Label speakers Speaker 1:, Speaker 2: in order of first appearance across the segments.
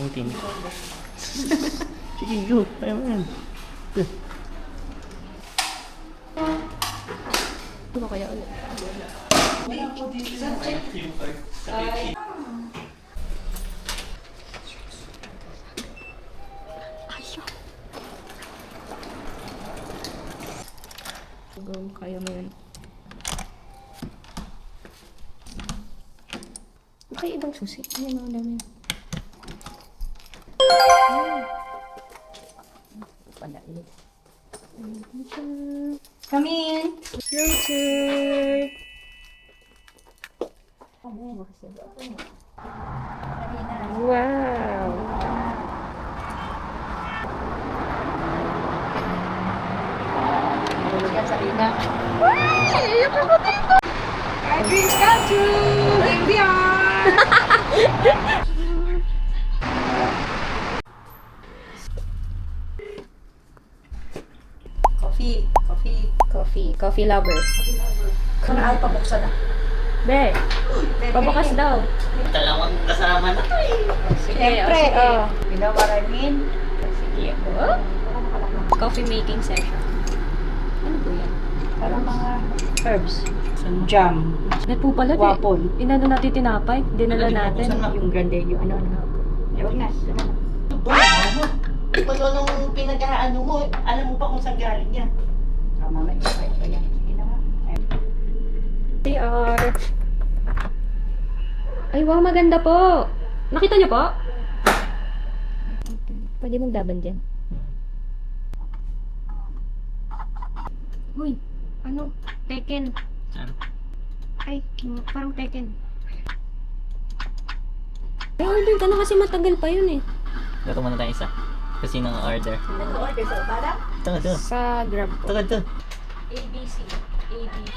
Speaker 1: nangitim. Sige, go. Kaya mo yan.
Speaker 2: Ito ba kaya ulit? Go, kaya mo yan. Okay, ibang susi. Ayan ang dami. Padalit. Come in! Roger! Wow! Yan sa Rina.
Speaker 3: My dreams come true and beyond.
Speaker 2: Coffee lover.
Speaker 3: Kanaan pa buksan na.
Speaker 2: Be, pabukas daw.
Speaker 1: Dalawang kasama na to eh.
Speaker 2: Sige,
Speaker 3: Siyempre,
Speaker 2: sige.
Speaker 3: you know what I mean?
Speaker 2: Sige. Oh. Coffee making session. Ano po yan?
Speaker 3: Parang mga herbs. Jam.
Speaker 2: Net po pala,
Speaker 3: Wapol.
Speaker 2: Inano natin tinapay? Dinala natin.
Speaker 3: Yung grande, yung ano. Ewan na.
Speaker 4: Pag nung pinag-aano mo, alam mo pa kung saan galing yan.
Speaker 3: Tama na iba yan. Sige na nga.
Speaker 2: PR. Ay, wow, maganda po. Nakita niyo po? Pwede mong laban dyan. Uy, ano? Tekken.
Speaker 1: Saan?
Speaker 2: Ay, parang Tekken. Ay, order ka na kasi matagal pa yun eh.
Speaker 1: Gato muna tayo isa. Kasi nang order.
Speaker 3: Nag-order sa Obada?
Speaker 1: Ito.
Speaker 2: Sa Grab po.
Speaker 1: Ito.
Speaker 2: ABC. ABC.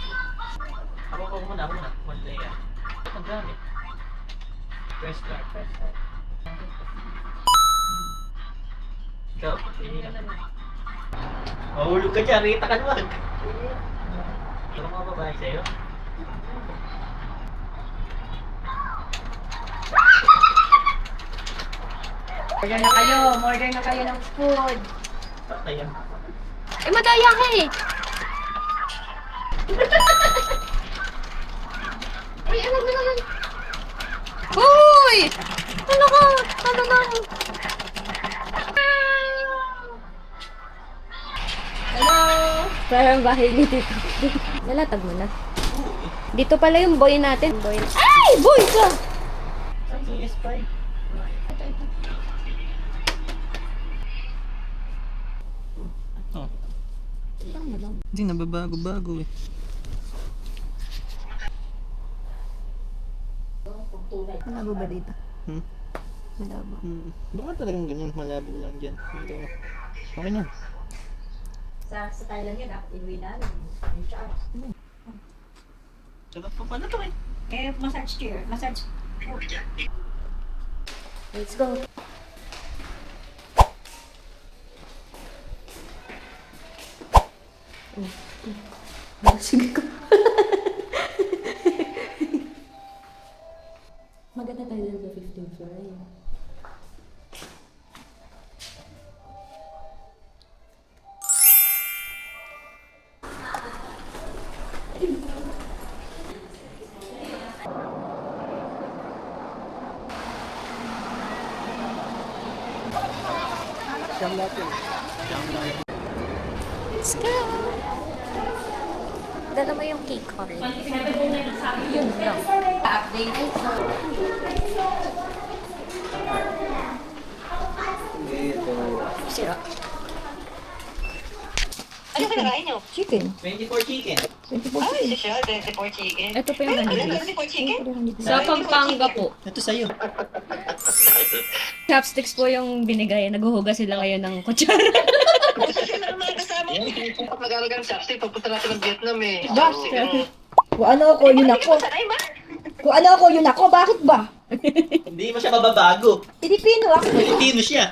Speaker 1: Ako muna. One layer. Ang gamit. Press start. Ikaw, pili ka. Mahulog ka dyan, rita ka naman. Ano mga babae sa'yo?
Speaker 3: Order na kayo ng food.
Speaker 1: Patay yan.
Speaker 2: Eh, madaya ka eh. Uy, ano ba naman? Uy! Ano ka? Ano ka?
Speaker 3: Hello!
Speaker 2: Parang bahay ni Tito. Nalatag mo na. Dito pala yung boy natin. Boy. Ay! Boy ka!
Speaker 1: CS5. Oh. Hindi, nababago-bago eh.
Speaker 2: Malabo ba dito? Malabo.
Speaker 1: Baka talagang ganyan, malabo lang dyan. Okay na.
Speaker 3: Sa Thailand yan, dapat inuwi na.
Speaker 1: Sarap pa pala to eh.
Speaker 3: Eh, massage chair. Massage.
Speaker 2: Let's go. Sige ka. Maganda tayo sa 15th floor. Let's go! Dala mo yung cake card. Yun lang. Sira.
Speaker 4: Ano kinakain nyo?
Speaker 2: Chicken.
Speaker 1: 24 chicken.
Speaker 4: Ay, ito siya, 24 chicken.
Speaker 2: Ito pa yung
Speaker 4: Ano,
Speaker 2: honey.
Speaker 4: 24 chicken?
Speaker 2: Sa Pampanga po.
Speaker 1: Ito sa'yo.
Speaker 2: Chopsticks po yung binigay. Naghuhugas sila ngayon ng kutsara.
Speaker 4: Sino ang mga kasama mo? Pag mag-alaga ng chopstick, papunta natin ng Vietnam eh.
Speaker 2: Bakit?
Speaker 5: Kung ano ako, yun ako.
Speaker 4: Sanay ba?
Speaker 5: Kung ano ako, yun ako. Bakit ba?
Speaker 1: Hindi mo siya mababago.
Speaker 5: Pilipino ako.
Speaker 1: Pilipino siya.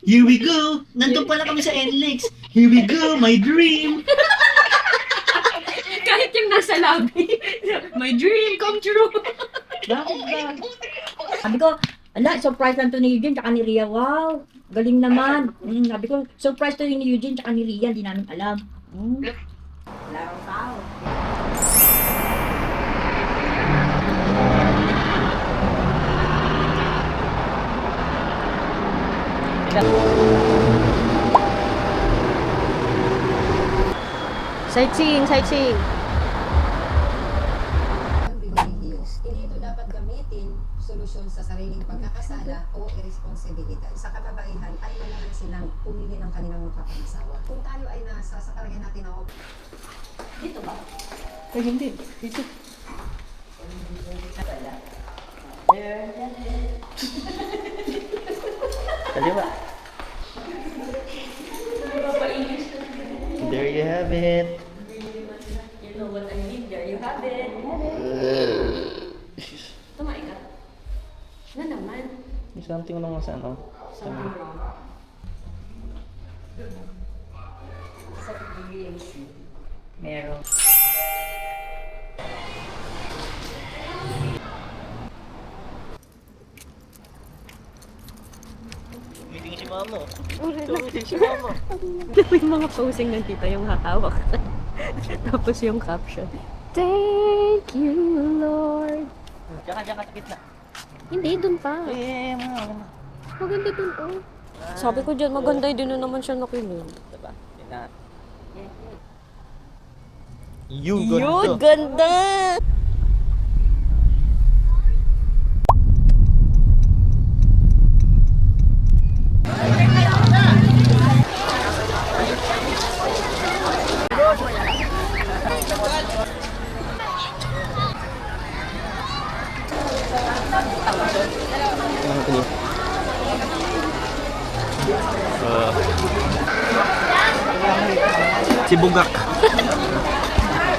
Speaker 1: Here we go! Nandun pala kami sa NLEX. Here we go, my dream!
Speaker 2: Kahit yung nasa lobby. My dream come true.
Speaker 5: Bakit ba? Sabi ko, Ala, surprise lang to ni Eugene tsaka ni Ria. Wow, galing naman. Sabi ko, surprise to ni Eugene tsaka ni Ria. Hindi namin alam. Larong tao.
Speaker 2: Sightseeing, sightseeing.
Speaker 6: Hindi ito dapat gamitin solusyon sa sariling pagkakasala o irresponsibilidad. Sa kababaihan ay wala silang pumili ng kanilang magpapangasawa. Kung tayo ay nasa sa karamihan natin na dito ba?
Speaker 2: Ay, hindi. Dito.
Speaker 1: Kaliwa. There you have it.
Speaker 2: You know what I mean, there you have it. Tumain ka. Na naman.
Speaker 1: May something lang sa ano.
Speaker 2: Something wrong.
Speaker 5: Meron.
Speaker 1: Meeting si mama. Meeting si mama.
Speaker 2: Yung mga posing ng tita yung hahawak. Tapos yung caption. Thank you, Lord.
Speaker 1: Diyan ka sa gitna.
Speaker 2: Hindi, dun pa.
Speaker 1: Eh, mga.
Speaker 2: Maganda dun, oh. Sabi ko dyan, maganda din na naman siya nakinig.
Speaker 1: Diba? You ganda.
Speaker 2: Yun, ganda!
Speaker 1: Si Bugak.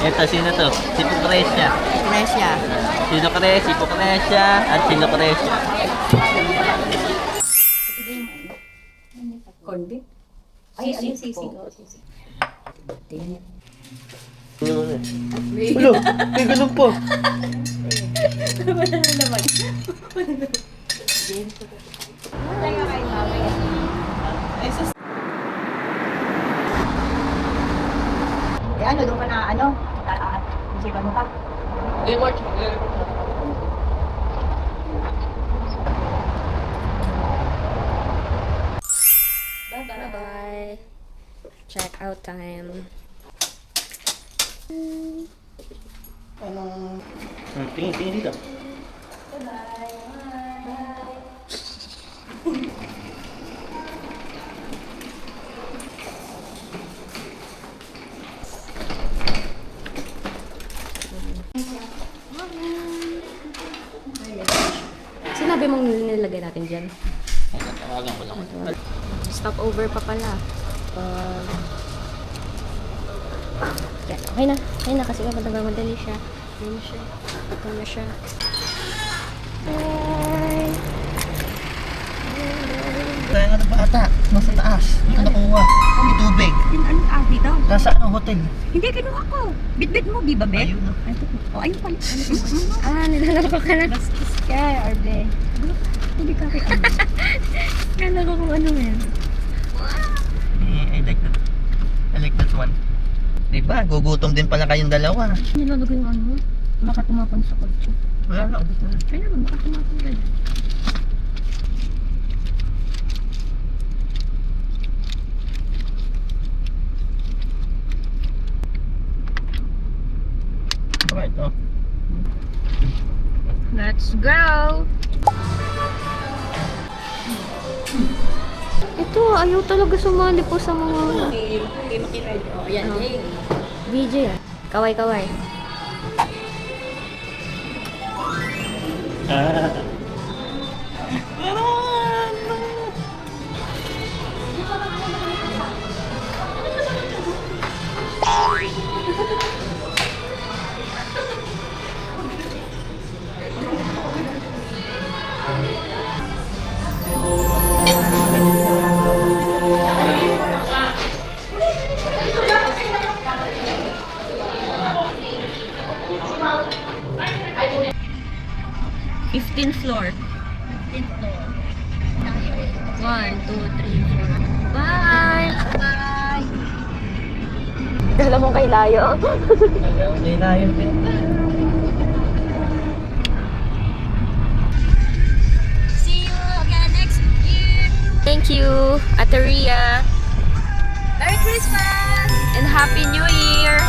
Speaker 1: Ito, sino to? Si Lucrecia.
Speaker 2: Nesya.
Speaker 1: Si Lucrecia, si Lucrecia, at si Lucrecia.
Speaker 5: Corned beef? Ay, ano sisig?
Speaker 1: Ulo, may ganun po.
Speaker 5: Eh ano, doon ka na ano? Isipan mo ka?
Speaker 2: Bye-bye. Check out time.
Speaker 1: Tingin dito.
Speaker 2: Sinabi mong nilagay natin dyan.
Speaker 1: Tawagan ko lang.
Speaker 2: Stop over pa pala. Yan, okay na. Okay na kasi kapag nagmamadali siya. Ayun na siya. Ito na siya. Bye!
Speaker 1: Kaya nga ng bata, nasa taas. Ano kuha? May tubig.
Speaker 5: Anong abi daw?
Speaker 1: Nasa ano, hotel.
Speaker 5: Hindi, kinuha ko. Bit-bit mo, di ba, Be?
Speaker 1: Ayun na.
Speaker 5: Oh, ayun pala.
Speaker 2: Ah, nilalaro ka na. Bastos ka, Arble.
Speaker 5: Hindi ka kaya. Kala ko kung ano yan.
Speaker 1: I like that. I like that one. Diba, gugutom din pala kayong dalawa.
Speaker 5: Nilalagay yung ano? Baka tumapon sa kotse.
Speaker 1: Wala na, ubos na.
Speaker 5: Kaya naman, baka tumapon rin.
Speaker 1: Right, oh.
Speaker 2: Let's go! Ito, ayaw talaga sumali po sa mga...
Speaker 5: Ayan,
Speaker 2: VJ ah. Kaway-kaway.
Speaker 1: Ah.
Speaker 5: th floor. 15th floor. Tayo eh.
Speaker 2: 1, 2, 3, 4. Bye!
Speaker 5: Bye!
Speaker 2: Dala mo kay Layo.
Speaker 1: Hindi na yun din.
Speaker 2: See you again next year. Thank you, Ate Ria. Merry Christmas and Happy New Year.